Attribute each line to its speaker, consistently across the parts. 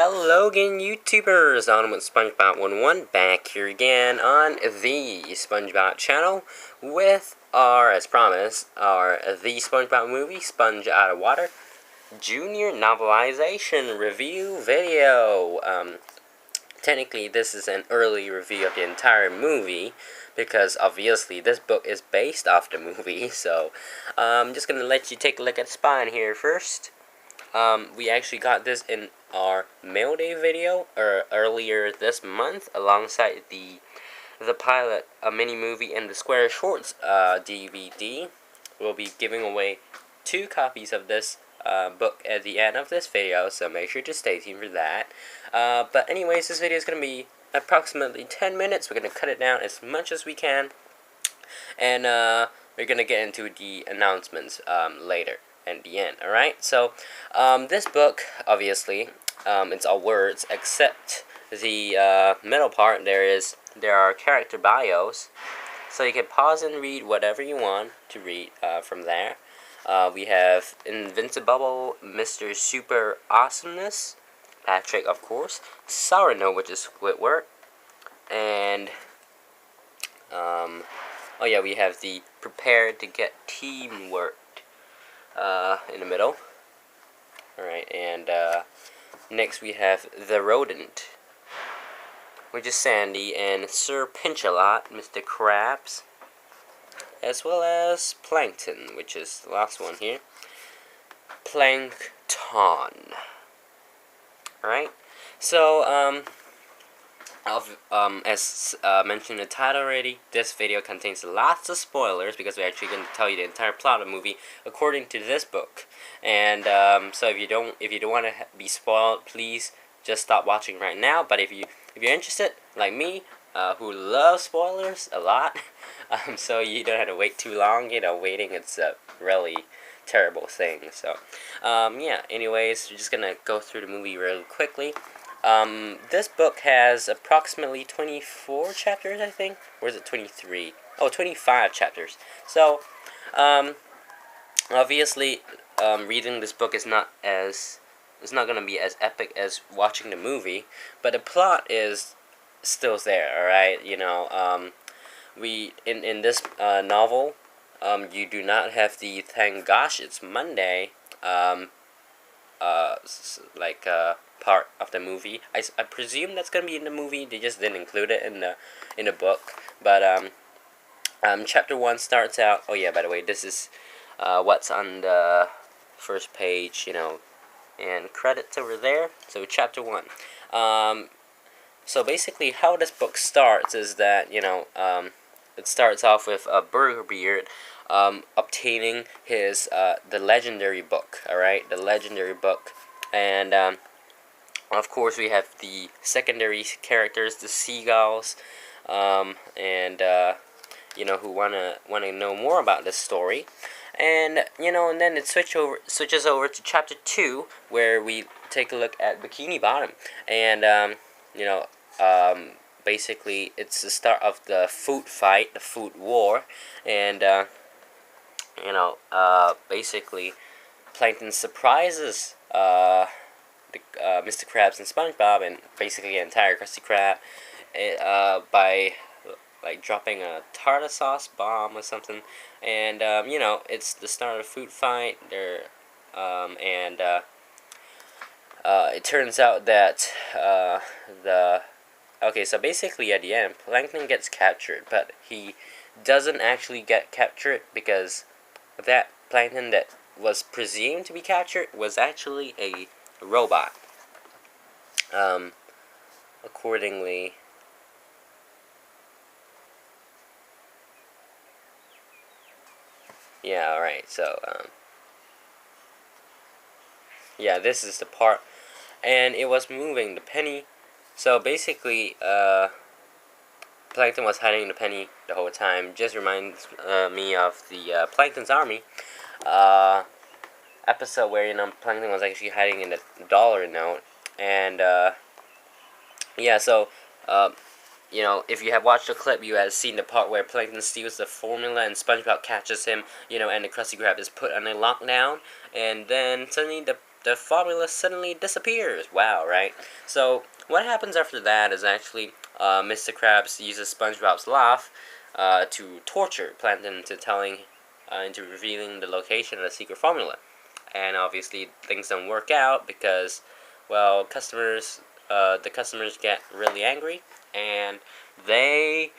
Speaker 1: Hello again, YouTubers! On with SpongeBob 11 back here again on the SpongeBob channel with our, as promised, the SpongeBob movie, Sponge Out of Water, Junior Novelization review video. Technically, this is an early review of the entire movie because obviously this book is based off the movie. So I'm just gonna let you take a look at the spine here first. We actually got this in our mail day video earlier this month, alongside the pilot, a mini movie, and the Square Shorts DVD. We'll be giving away 2 copies of this book at the end of this video, so make sure to stay tuned for that. But anyways, this video is going to be approximately 10 minutes. We're going to cut it down as much as we can, and we're going to get into the announcements later at the end. Alright, so this book, obviously, it's all words except the middle part. There are character bios, so you can pause and read whatever you want to read from there. We have Invincible, Mr. Super Awesomeness, Patrick, of course, Sourno, which is Squidward, and oh yeah, we have the Prepared to Get Teamwork in the middle. Alright, and next we have The Rodent, which is Sandy, and Sir Pinch-a-Lot, Mr. Krabs, as well as Plankton, which is the last one here, Plankton. Alright, so as mentioned in the title already, this video contains lots of spoilers because we're actually going to tell you the entire plot of the movie according to this book. And so if you don't want to be spoiled, please just stop watching right now. But if you're interested, like me, who loves spoilers a lot, so you don't have to wait too long. You know, waiting, it's a really terrible thing. So yeah. Anyways, we're just gonna go through the movie really quickly. This book has approximately 24 chapters, I think. Or is it 23? Oh, 25 chapters. So, obviously, reading this book is not going to be as epic as watching the movie, but the plot is still there, alright? You know, in this novel, you do not have the "thank gosh it's Monday" part of the movie. I presume that's gonna be in the movie. They just didn't include it in the book. But chapter 1 starts out. Oh yeah, by the way, this is what's on the first page, you know, and credits over there. So chapter 1. So basically, how this book starts is that, you know, it starts off with Burger Beard obtaining his the legendary book. All right, the legendary book, and of course, we have the secondary characters, the seagulls, and you know, who wanna know more about this story, and you know, and then it switches over to chapter 2, where we take a look at Bikini Bottom, and you know, basically it's the start of the food fight, the food war, and you know, basically Plankton surprises Mr. Krabs and SpongeBob, and basically the entire Krusty Krab, by like dropping a tartar sauce bomb or something, and you know, it's the start of a food fight. And it turns out that so basically at the end, Plankton gets captured, but he doesn't actually get captured because that Plankton that was presumed to be captured was actually a robot. Accordingly, yeah, alright, so, yeah, this is the part, and it was moving the penny. So basically, Plankton was hiding the penny the whole time. Just reminds me of the Plankton's Army episode where, you know, Plankton was actually hiding in the dollar note. And yeah, so you know, if you have watched the clip, you have seen the part where Plankton steals the formula and SpongeBob catches him, you know, and the Krusty Krab is put on a lockdown, and then suddenly the the formula suddenly disappears. Wow, right? So what happens after that is actually Mr. Krabs uses SpongeBob's laugh to torture Plankton into revealing the location of the secret formula. And obviously things don't work out because, well, the customers get really angry and they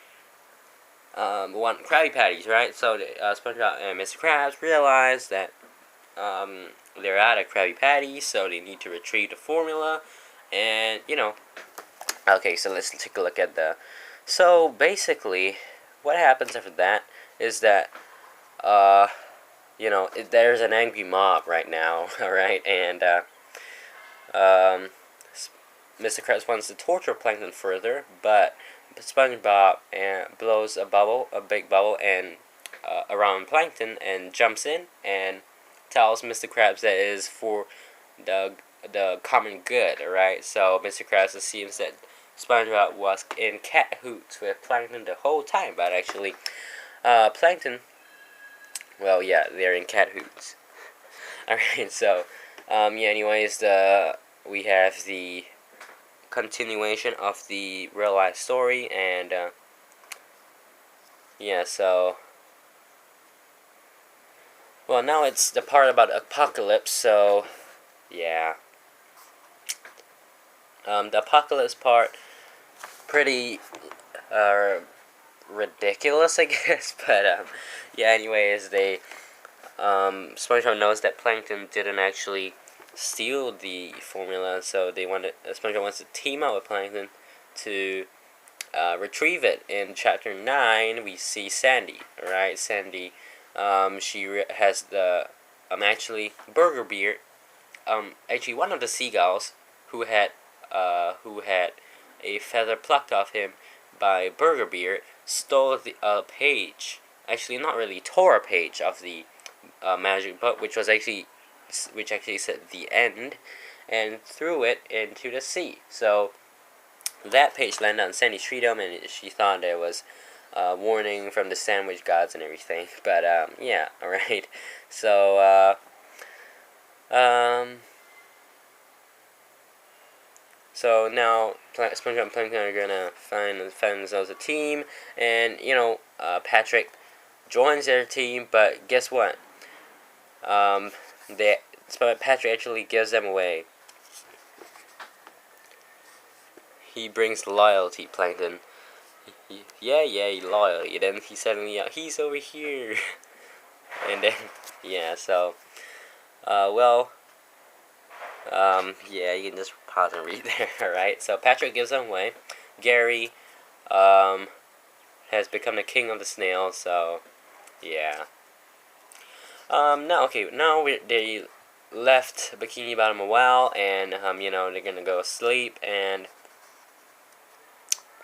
Speaker 1: want Krabby Patties, right? So SpongeBob and Mr. Krabs realize that they're out of Krabby Patties, so they need to retrieve the formula, and okay, so let's take a look at the. So basically, what happens after that is that there's an angry mob right now, all right, and um, Mr. Krabs wants to torture Plankton further, but SpongeBob blows a big bubble, and around Plankton, and jumps in and tells Mr. Krabs that it is for the common good, right? So Mr. Krabs assumes that SpongeBob was in cahoots with Plankton the whole time, but actually, Plankton, well, yeah, they're in cahoots. Alright, so, yeah, anyways, we have the continuation of the real life story, and, yeah, so, well, now it's the part about apocalypse, so, yeah. The apocalypse part, pretty, ridiculous, I guess, but, yeah, anyways, SpongeBob knows that Plankton didn't actually steal the formula, so SpongeBob wants to team up with Plankton to retrieve it. In Chapter 9, we see Sandy, right? Sandy, she has the, actually, Burger Beard, actually one of the seagulls who had a feather plucked off him by Burger Beard stole the page, actually not really, tore a page of the magic book, which actually said the end, and threw it into the sea. So that page landed on Sandy's freedom, and she thought there was a warning from the sandwich gods and everything. But yeah, all right. So so now SpongeBob and Plankton are gonna find themselves a team, and Patrick joins their team, but guess what? Patrick actually gives them away. He brings loyalty, Plankton. Yeah, loyalty. Then he suddenly, he's over here. And then, yeah, so, yeah, you can just pause and read there, alright? So Patrick gives them away. Gary, has become the king of the snails, so, yeah. Now they left Bikini Bottom a while, and, they're gonna go sleep, and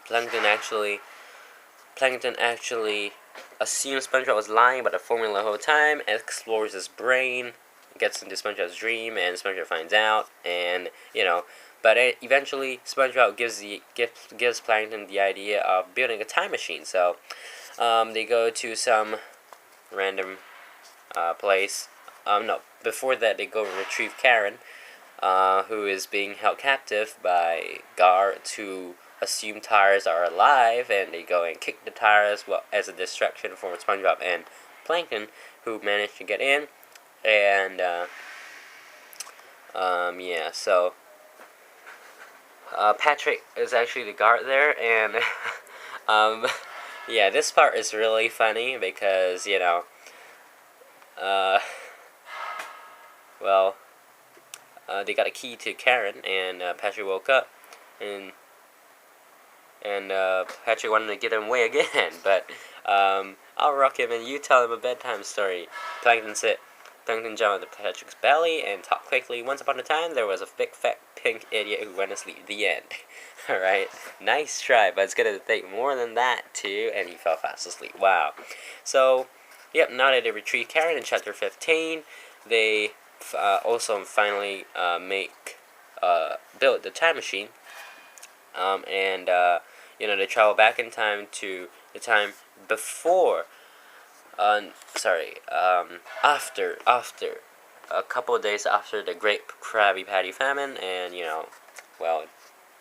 Speaker 1: Plankton actually assumes SpongeBob was lying about the formula the whole time, explores his brain, gets into SpongeBob's dream, and SpongeBob finds out, and, but eventually SpongeBob gives Plankton the idea of building a time machine, so, they go to some random place. No, before that they go retrieve Karen, who is being held captive by guards who assume tires are alive, and they go and kick the tires as a distraction for SpongeBob and Plankton, who managed to get in, and yeah, so Patrick is actually the guard there, and yeah, this part is really funny because they got a key to Karen, and Patrick woke up, and Patrick wanted to get him away again, but I'll rock him and you tell him a bedtime story. Plankton jumped into Patrick's belly and talked quickly. Once upon a time, there was a big fat pink idiot who went to sleep. The end. Alright, nice try, but it's gonna take more than that too, and he fell fast asleep. Wow. So, yep, now that they retrieve Karen in Chapter 15, they also finally build the time machine, and they travel back in time to the time before, after a couple of days after the Great Krabby Patty Famine, and well,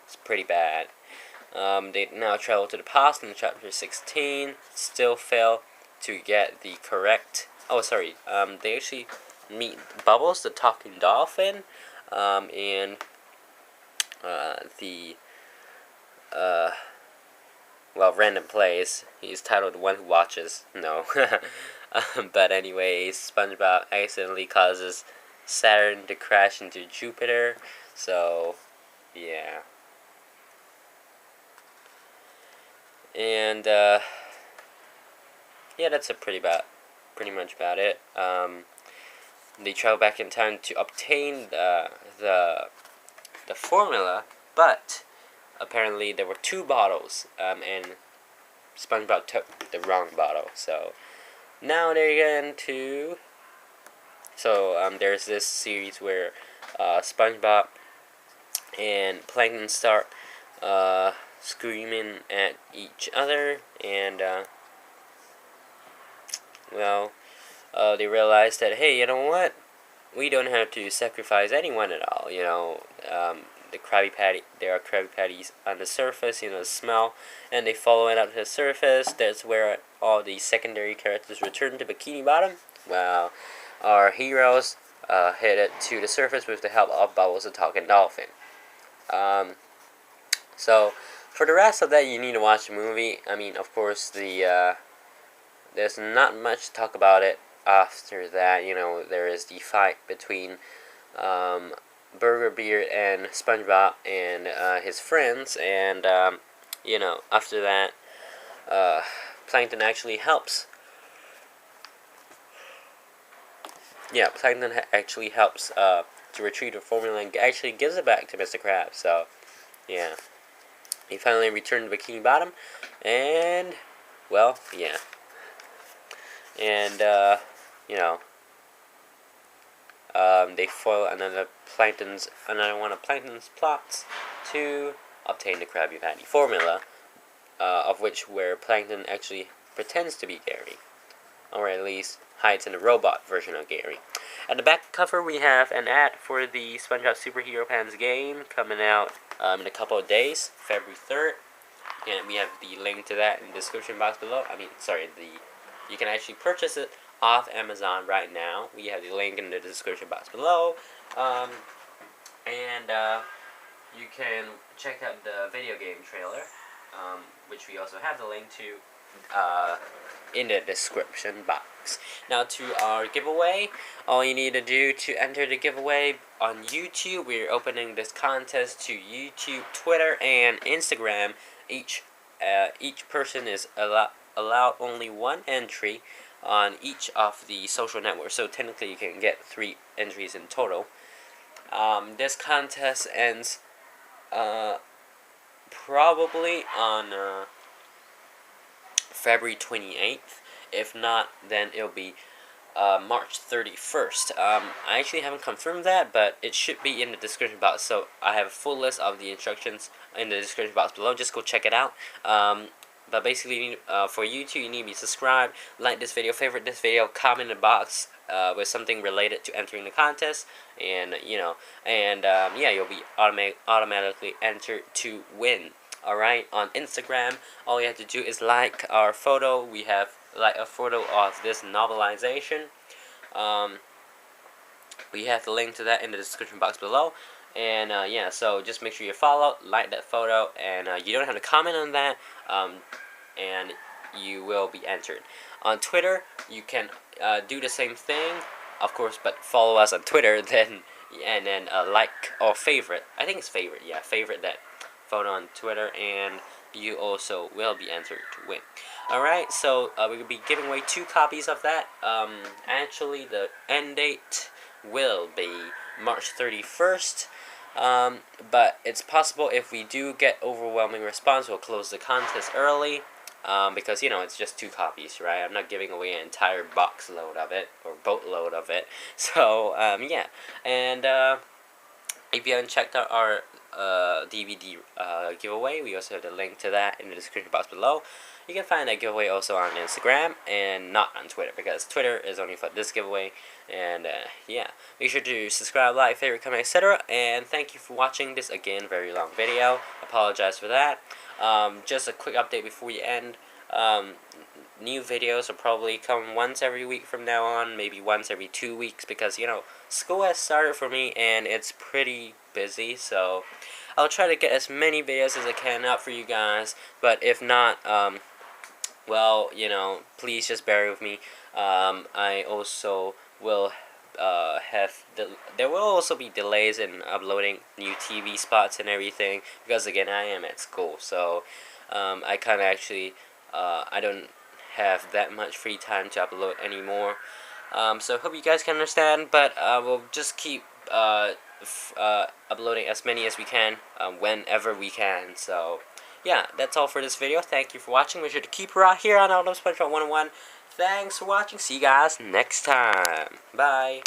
Speaker 1: it's pretty bad. They now travel to the past in chapter 16. Still fail to get the correct. Oh, sorry. They actually meet Bubbles, the talking dolphin, in the random place. He's titled "The One Who Watches." No, but anyways, SpongeBob accidentally causes Saturn to crash into Jupiter. So, yeah. And yeah, that's pretty much about it. They travel back in time to obtain the formula, but apparently there were 2 bottles, and SpongeBob took the wrong bottle. So now they're going to. So there's this series where SpongeBob and Plankton start screaming at each other, and they realize that, hey, you know what? We don't have to sacrifice anyone at all. The Krabby Patty. There are Krabby Patties on the surface. The smell, and they follow it up to the surface. That's where all the secondary characters return to Bikini Bottom. Well, our heroes headed to the surface with the help of Bubbles, the talking dolphin. So for the rest of that, you need to watch the movie. I mean, of course, there's not much to talk about it after that. There is the fight between Burger Beard and SpongeBob and his friends, and after that, Plankton actually helps. Yeah, Plankton actually helps to retrieve the formula and actually gives it back to Mr. Krabs. So, yeah. He finally returned to Bikini Bottom, and, well, yeah. And, they foil another one of Plankton's plots to obtain the Krabby Patty formula, where Plankton actually pretends to be Gary, or at least hides in the robot version of Gary. At the back cover, we have an ad for the SpongeBob Superhero Pants game coming out in a couple of days, February 3rd, and we have the link to that in the description box below. You can actually purchase it off Amazon right now. We have the link in the description box below, and you can check out the video game trailer, which we also have the link to in the description box. Now to our giveaway, all you need to do to enter the giveaway on YouTube, we're opening this contest to YouTube, Twitter, and Instagram. Each person is allowed only 1 entry on each of the social networks, so technically you can get 3 entries in total. This contest ends probably on February 28th. If not, then it'll be March 31st. I actually haven't confirmed that, but it should be in the description box. So I have a full list of the instructions in the description box below. Just go check it out. But basically, for YouTube, you need to be subscribed, like this video, favorite this video, comment in the box with something related to entering the contest, and yeah, you'll be automatically entered to win. Alright, on Instagram, all you have to do is like our photo. We have like a photo of this novelization. We have the link to that in the description box below. And yeah, so just make sure you follow, like that photo, and you don't have to comment on that, and you will be entered. On Twitter, you can do the same thing, of course, but follow us on Twitter, then like or favorite. I think it's favorite. Yeah, favorite that photo on Twitter, and you also will be entered to win. Alright, so we will be giving away 2 copies of that. Actually, the end date will be March 31st. But it's possible if we do get overwhelming response, we'll close the contest early. Because, it's just 2 copies, right? I'm not giving away an entire box load of it, or boatload of it. So, yeah. And, if you haven't checked out our DVD giveaway, we also have the link to that in the description box below. You can find that giveaway also on Instagram and not on Twitter, because Twitter is only for this giveaway. And yeah, make sure to subscribe, like, favorite, comment, etc. And thank you for watching this, again, very long video. Apologize for that. Just a quick update before we end. New videos will probably come once every week from now on, maybe once every 2 weeks, because, you know, school has started for me and it's pretty busy, so I'll try to get as many videos as I can up for you guys. But if not, well, you know, please just bear with me. I also will there will also be delays in uploading new TV spots and everything, because again, I am at school, so I kind of actually I don't have that much free time to upload anymore. So I hope you guys can understand, but we'll just keep uploading as many as we can whenever we can. So yeah, that's all for this video. Thank you for watching. Make sure to keep it right here on SpongeBob 101. Thanks for watching. See you guys next time. Bye.